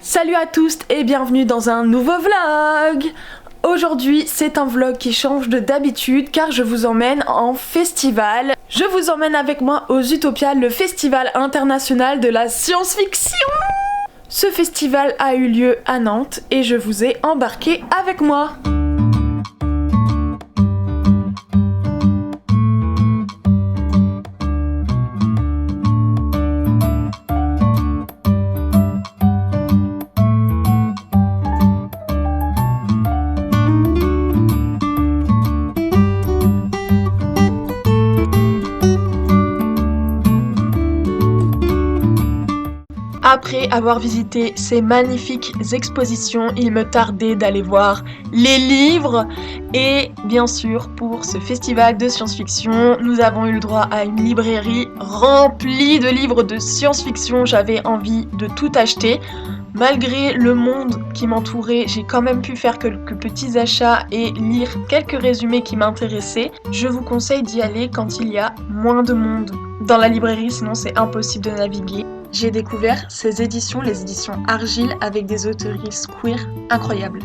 Salut à tous et bienvenue dans un nouveau vlog. Aujourd'hui c'est un vlog qui change de d'habitude car je vous emmène en festival. Je vous emmène avec moi aux Zootopia, le festival international de la science-fiction. Ce festival a eu lieu à Nantes et je vous ai embarqué avec moi. Après avoir visité ces magnifiques expositions, il me tardait d'aller voir les livres. Et bien sûr, pour ce festival de science-fiction, nous avons eu le droit à une librairie remplie de livres de science-fiction. J'avais envie de tout acheter. Malgré le monde qui m'entourait, j'ai quand même pu faire quelques petits achats et lire quelques résumés qui m'intéressaient. Je vous conseille d'y aller quand il y a moins de monde dans la librairie, sinon c'est impossible de naviguer. J'ai découvert ces éditions, les éditions Argile, avec des autrices queer incroyables.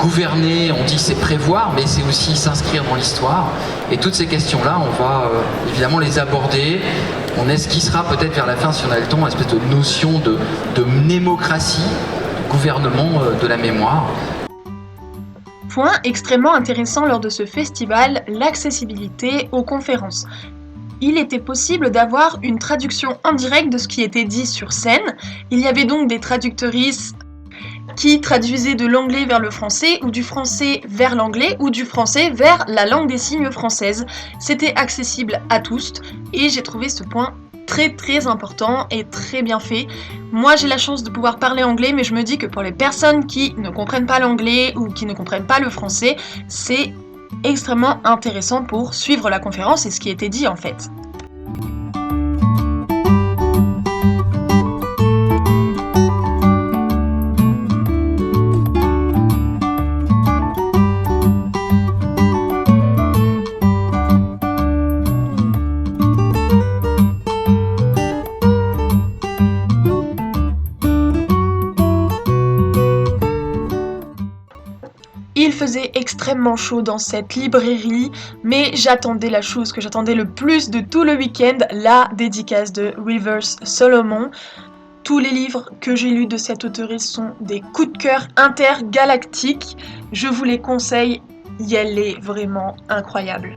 Gouverner, on dit c'est prévoir, mais c'est aussi s'inscrire dans l'histoire. Et toutes ces questions-là, on va évidemment les aborder. On esquissera peut-être vers la fin, si on a le temps, une espèce de notion de mnémocratie, de gouvernement de la mémoire. Point extrêmement intéressant lors de ce festival, l'accessibilité aux conférences. Il était possible d'avoir une traduction en direct de ce qui était dit sur scène. Il y avait donc des traductrices qui traduisait de l'anglais vers le français, ou du français vers l'anglais, ou du français vers la langue des signes française. C'était accessible à tous, et j'ai trouvé ce point très important et très bien fait. Moi j'ai la chance de pouvoir parler anglais, mais je me dis que pour les personnes qui ne comprennent pas l'anglais, ou qui ne comprennent pas le français, c'est extrêmement intéressant pour suivre la conférence et ce qui était dit en fait. Il faisait extrêmement chaud dans cette librairie, mais j'attendais la chose que j'attendais le plus de tout le week-end, la dédicace de Rivers Solomon. Tous les livres que j'ai lus de cette auteure sont des coups de cœur intergalactiques. Je vous les conseille, elle est vraiment incroyable.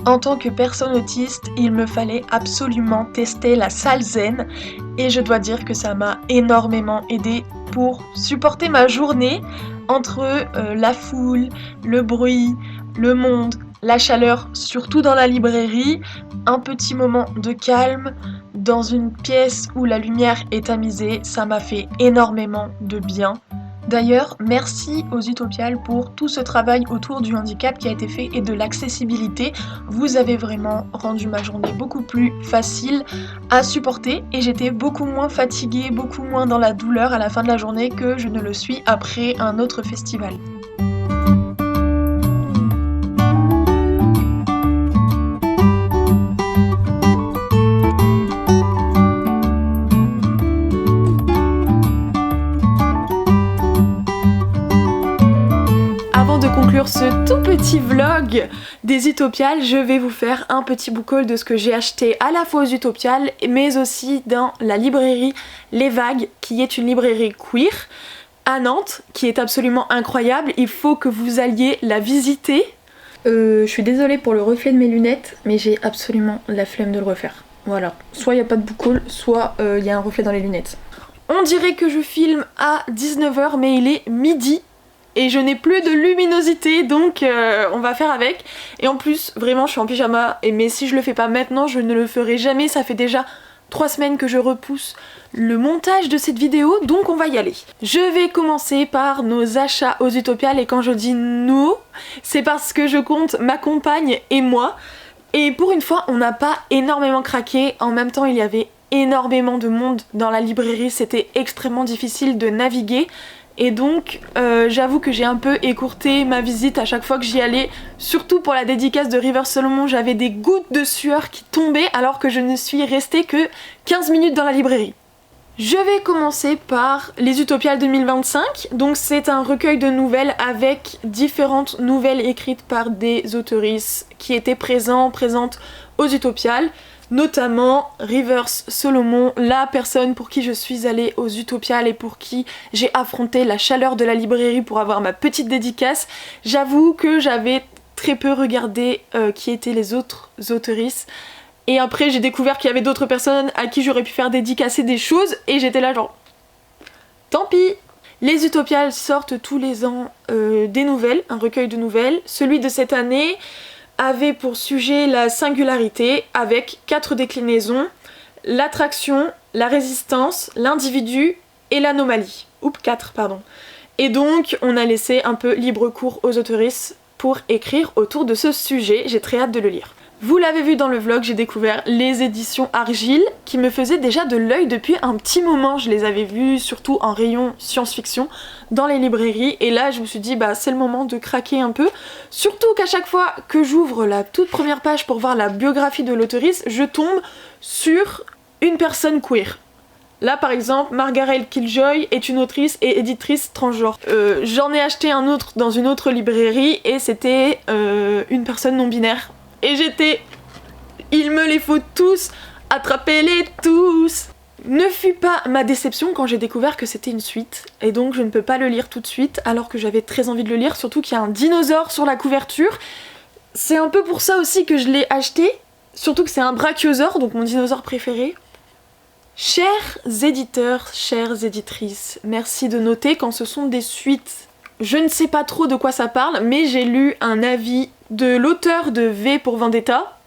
En tant que personne autiste, il me fallait absolument tester la salle zen et je dois dire que ça m'a énormément aidé pour supporter ma journée entre la foule, le bruit, le monde, la chaleur, surtout dans la librairie, un petit moment de calme dans une pièce où la lumière est tamisée, ça m'a fait énormément de bien. D'ailleurs, merci aux Utopiales pour tout ce travail autour du handicap qui a été fait et de l'accessibilité. Vous avez vraiment rendu ma journée beaucoup plus facile à supporter et j'étais beaucoup moins fatiguée, beaucoup moins dans la douleur à la fin de la journée que je ne le suis après un autre festival. Conclure ce tout petit vlog des Utopiales, je vais vous faire un petit book haul de ce que j'ai acheté à la fois aux Utopiales mais aussi dans la librairie Les Vagues qui est une librairie queer à Nantes qui est absolument incroyable. Il faut que vous alliez la visiter. Je suis désolée pour le reflet de mes lunettes mais j'ai absolument la flemme de le refaire. Voilà, soit il n'y a pas de book haul, soit il y a un reflet dans les lunettes. On dirait que je filme à 19h mais il est midi. Et je n'ai plus de luminosité donc on va faire avec. Et en plus vraiment je suis en pyjama mais si je le fais pas maintenant je ne le ferai jamais. Ça fait déjà 3 semaines que je repousse le montage de cette vidéo, donc on va y aller. Je vais commencer par nos achats aux Utopiales, et quand je dis nous, c'est parce que je compte ma compagne et moi. Et pour une fois, on n'a pas énormément craqué, en même temps il y avait énormément de monde dans la librairie, c'était extrêmement difficile de naviguer. Et donc j'avoue que j'ai un peu écourté ma visite à chaque fois que j'y allais, surtout pour la dédicace de River Solomon, j'avais des gouttes de sueur qui tombaient alors que je ne suis restée que 15 minutes dans la librairie. Je vais commencer par les Utopiales 2025, donc c'est un recueil de nouvelles avec différentes nouvelles écrites par des auteurices qui étaient présentes aux Utopiales. Notamment Rivers Solomon, la personne pour qui je suis allée aux Utopiales et pour qui j'ai affronté la chaleur de la librairie pour avoir ma petite dédicace. J'avoue que j'avais très peu regardé qui étaient les autres auteurices. Et après j'ai découvert qu'il y avait d'autres personnes à qui j'aurais pu faire dédicacer des choses et j'étais là genre... Tant pis. Les Utopiales sortent tous les ans des nouvelles, un recueil de nouvelles. Celui de cette année avait pour sujet la singularité avec 4 déclinaisons, l'attraction, la résistance, l'individu et l'anomalie. Oups, 4, pardon. Et donc on a laissé un peu libre cours aux auteurices pour écrire autour de ce sujet, j'ai très hâte de le lire. Vous l'avez vu dans le vlog, j'ai découvert les éditions Argile qui me faisaient déjà de l'œil depuis un petit moment. Je les avais vues surtout en rayon science-fiction dans les librairies et là je me suis dit bah c'est le moment de craquer un peu. Surtout qu'à chaque fois que j'ouvre la toute première page pour voir la biographie de l'auteurice, je tombe sur une personne queer. Là par exemple, Margaret Killjoy est une autrice et éditrice transgenre. J'en ai acheté un autre dans une autre librairie et c'était une personne non binaire. Et j'étais... Il me les faut tous, attrapez-les tous. Ne fut pas ma déception quand j'ai découvert que c'était une suite, et donc je ne peux pas le lire tout de suite, alors que j'avais très envie de le lire, surtout qu'il y a un dinosaure sur la couverture. C'est un peu pour ça aussi que je l'ai acheté, surtout que c'est un brachiosaure, donc mon dinosaure préféré. Chers éditeurs, chères éditrices, merci de noter quand ce sont des suites. Je ne sais pas trop de quoi ça parle, mais j'ai lu un avis de l'auteur de V pour Vendetta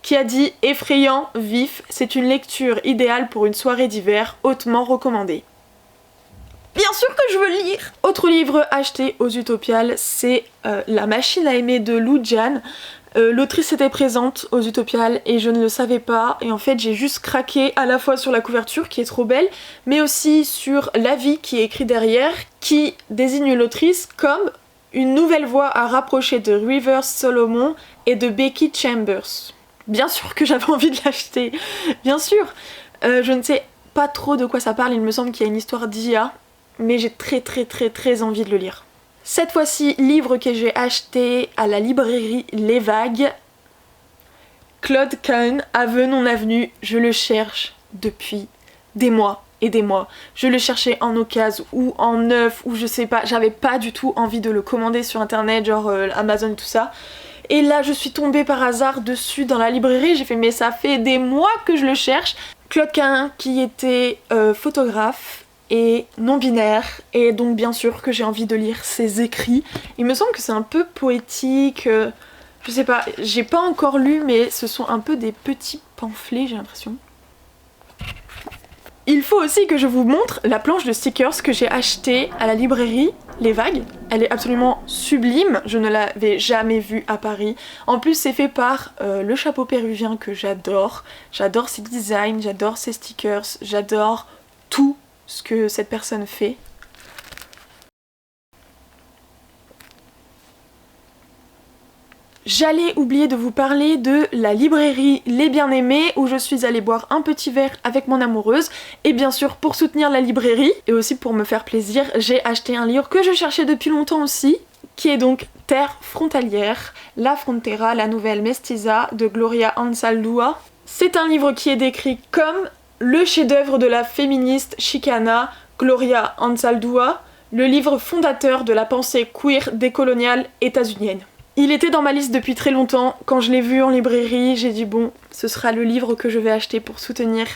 qui a dit « Effrayant, vif, c'est une lecture idéale pour une soirée d'hiver, hautement recommandée ». Bien sûr que je veux le lire. Autre livre acheté aux Utopiales, c'est La machine à aimer de Lou Jan. L'autrice était présente aux Utopiales et je ne le savais pas, et en fait j'ai juste craqué à la fois sur la couverture qui est trop belle, mais aussi sur l'avis qui est écrit derrière, qui désigne l'autrice comme une nouvelle voix à rapprocher de Rivers Solomon et de Becky Chambers. Bien sûr que j'avais envie de l'acheter, bien sûr. Je ne sais pas trop de quoi ça parle, il me semble qu'il y a une histoire d'IA, mais j'ai très envie de le lire. Cette fois-ci, livre que j'ai acheté à la librairie Les Vagues. Claude Cahn, Aveu non avenu, je le cherche depuis des mois et des mois. Je le cherchais en occasion ou en neuf ou je sais pas, j'avais pas du tout envie de le commander sur internet, genre Amazon et tout ça. Et là je suis tombée par hasard dessus dans la librairie, j'ai fait mais ça fait des mois que je le cherche. Claude Cahn qui était photographe et non-binaire, et donc bien sûr que j'ai envie de lire ses écrits. Il me semble que c'est un peu poétique, je sais pas, j'ai pas encore lu mais ce sont un peu des petits pamphlets j'ai l'impression. Il faut aussi que je vous montre la planche de stickers que j'ai achetée à la librairie Les Vagues. Elle est absolument sublime, je ne l'avais jamais vue à Paris. En plus c'est fait par le chapeau péruvien que j'adore. J'adore ses designs, j'adore ses stickers, j'adore tout ce que cette personne fait. J'allais oublier de vous parler de la librairie Les Bien-Aimés où je suis allée boire un petit verre avec mon amoureuse, et bien sûr pour soutenir la librairie et aussi pour me faire plaisir, j'ai acheté un livre que je cherchais depuis longtemps aussi, qui est donc Terre frontalière, La Frontera, la nouvelle mestiza de Gloria Anzaldúa. C'est un livre qui est décrit comme le chef-d'œuvre de la féministe chicana Gloria Anzaldúa, le livre fondateur de la pensée queer décoloniale états-unienne. Il était dans ma liste depuis très longtemps, quand je l'ai vu en librairie, j'ai dit bon, ce sera le livre que je vais acheter pour soutenir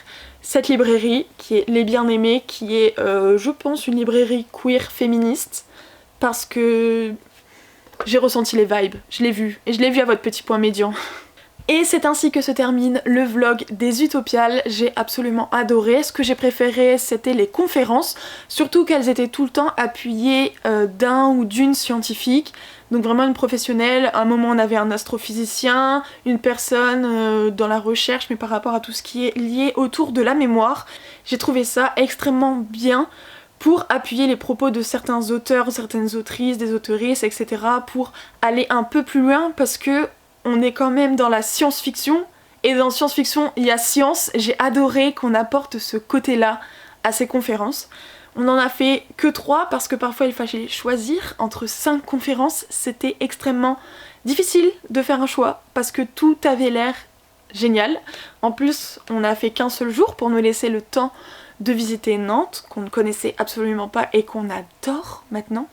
cette librairie, qui est Les Bien-Aimés, qui est, je pense, une librairie queer féministe, parce que j'ai ressenti les vibes, je l'ai vu, et je l'ai vu à votre petit point médian. Et c'est ainsi que se termine le vlog des Utopiales. J'ai absolument adoré. Ce que j'ai préféré, c'était les conférences, surtout qu'elles étaient tout le temps appuyées d'un ou d'une scientifique. Donc vraiment une professionnelle. À un moment on avait un astrophysicien, une personne dans la recherche, mais par rapport à tout ce qui est lié autour de la mémoire. J'ai trouvé ça extrêmement bien pour appuyer les propos de certains auteurs, certaines autrices, des autoristes, etc. pour aller un peu plus loin, parce que on est quand même dans la science-fiction, et dans science-fiction il y a science. J'ai adoré qu'on apporte ce côté-là à ces conférences. On n'en a fait que 3 parce que parfois il fallait choisir entre 5 conférences. C'était extrêmement difficile de faire un choix parce que tout avait l'air génial. En plus, on n'a fait qu'un seul jour pour nous laisser le temps de visiter Nantes, qu'on ne connaissait absolument pas et qu'on adore maintenant.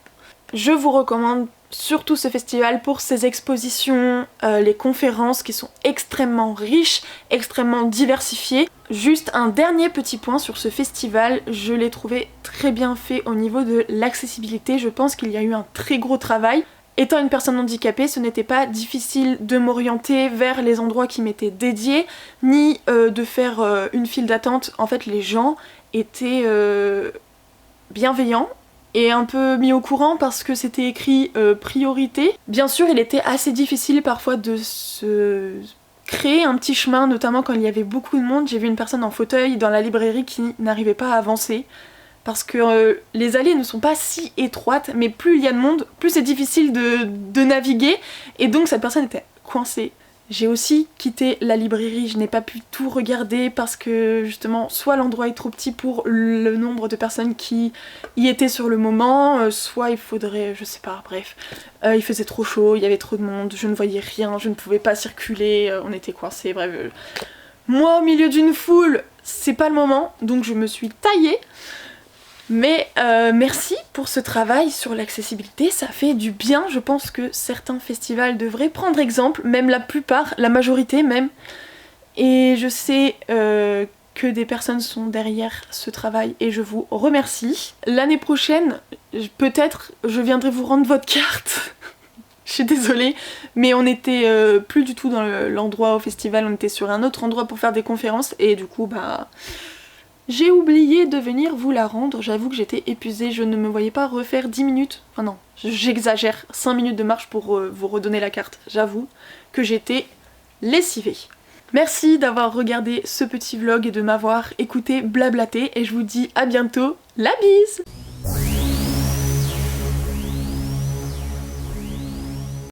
Je vous recommande surtout ce festival pour ses expositions, les conférences qui sont extrêmement riches, extrêmement diversifiées. Juste un dernier petit point sur ce festival, je l'ai trouvé très bien fait au niveau de l'accessibilité. Je pense qu'il y a eu un très gros travail. Étant une personne handicapée, ce n'était pas difficile de m'orienter vers les endroits qui m'étaient dédiés, ni de faire une file d'attente. En fait, les gens étaient bienveillants et un peu mis au courant parce que c'était écrit priorité. Bien sûr, il était assez difficile parfois de se créer un petit chemin, notamment quand il y avait beaucoup de monde. J'ai vu une personne en fauteuil dans la librairie qui n'arrivait pas à avancer parce que les allées ne sont pas si étroites, mais plus il y a de monde, plus c'est difficile de naviguer, et donc cette personne était coincée. J'ai aussi quitté la librairie, je n'ai pas pu tout regarder parce que justement soit l'endroit est trop petit pour le nombre de personnes qui y étaient sur le moment, soit il faudrait, je sais pas, bref, il faisait trop chaud, il y avait trop de monde, je ne voyais rien, je ne pouvais pas circuler, on était coincés, bref. Moi au milieu d'une foule, c'est pas le moment, donc je me suis taillée. Mais merci pour ce travail sur l'accessibilité, ça fait du bien. Je pense que certains festivals devraient prendre exemple, même la plupart, la majorité même. Et je sais que des personnes sont derrière ce travail et je vous remercie. L'année prochaine, peut-être, je viendrai vous rendre votre carte. Je suis désolée, mais on était plus du tout dans l'endroit au festival, on était sur un autre endroit pour faire des conférences et du coup, bah... j'ai oublié de venir vous la rendre, j'avoue que j'étais épuisée, je ne me voyais pas refaire 10 minutes, enfin non, j'exagère, 5 minutes de marche pour vous redonner la carte, j'avoue que j'étais lessivée. Merci d'avoir regardé ce petit vlog et de m'avoir écouté blablater et je vous dis à bientôt, la bise!